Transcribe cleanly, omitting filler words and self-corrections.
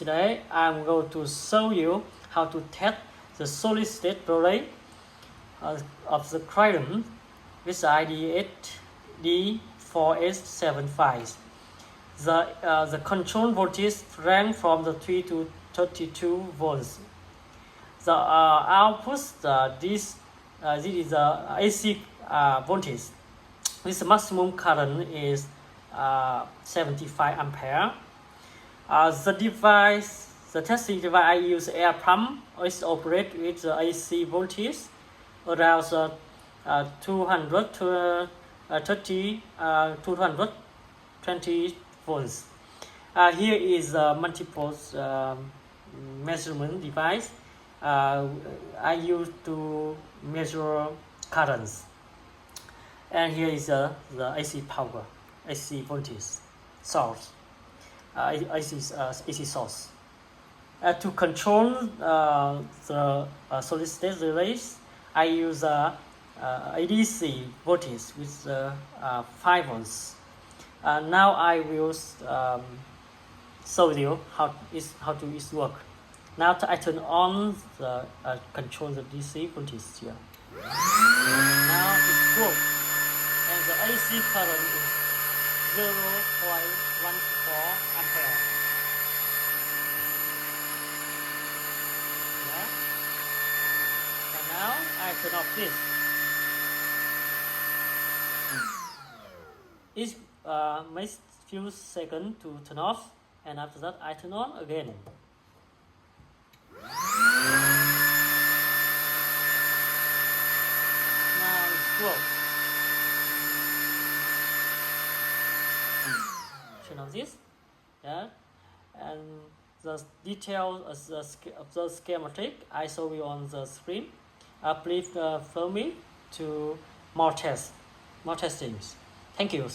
Today I'm going to show you how to test the solid state relay of the Cryden with ID8D4S75. The control voltage range from the 3 to 32 volts. The output this is the AC voltage. This maximum current is 75 ampere. The testing device I use air pump is operate with the AC voltage around 200 to 220 volts. Here is a multiple measurement device I use to measure currents. And here is the AC power, AC voltage source. AC source. To control the solid state relays, I use ADC voltage with 5 volts. Now I will show you how it works. Now I turn on the control the DC voltage here. Now it's good, and the AC current is 0.14 ampere. Yeah. And now I turn off this. It makes few seconds to turn off, and after that I turn on again. Now it's closed. Turn on this, yeah, and the details of the schematic I show you on the screen. Please follow me to more testings. Thank you.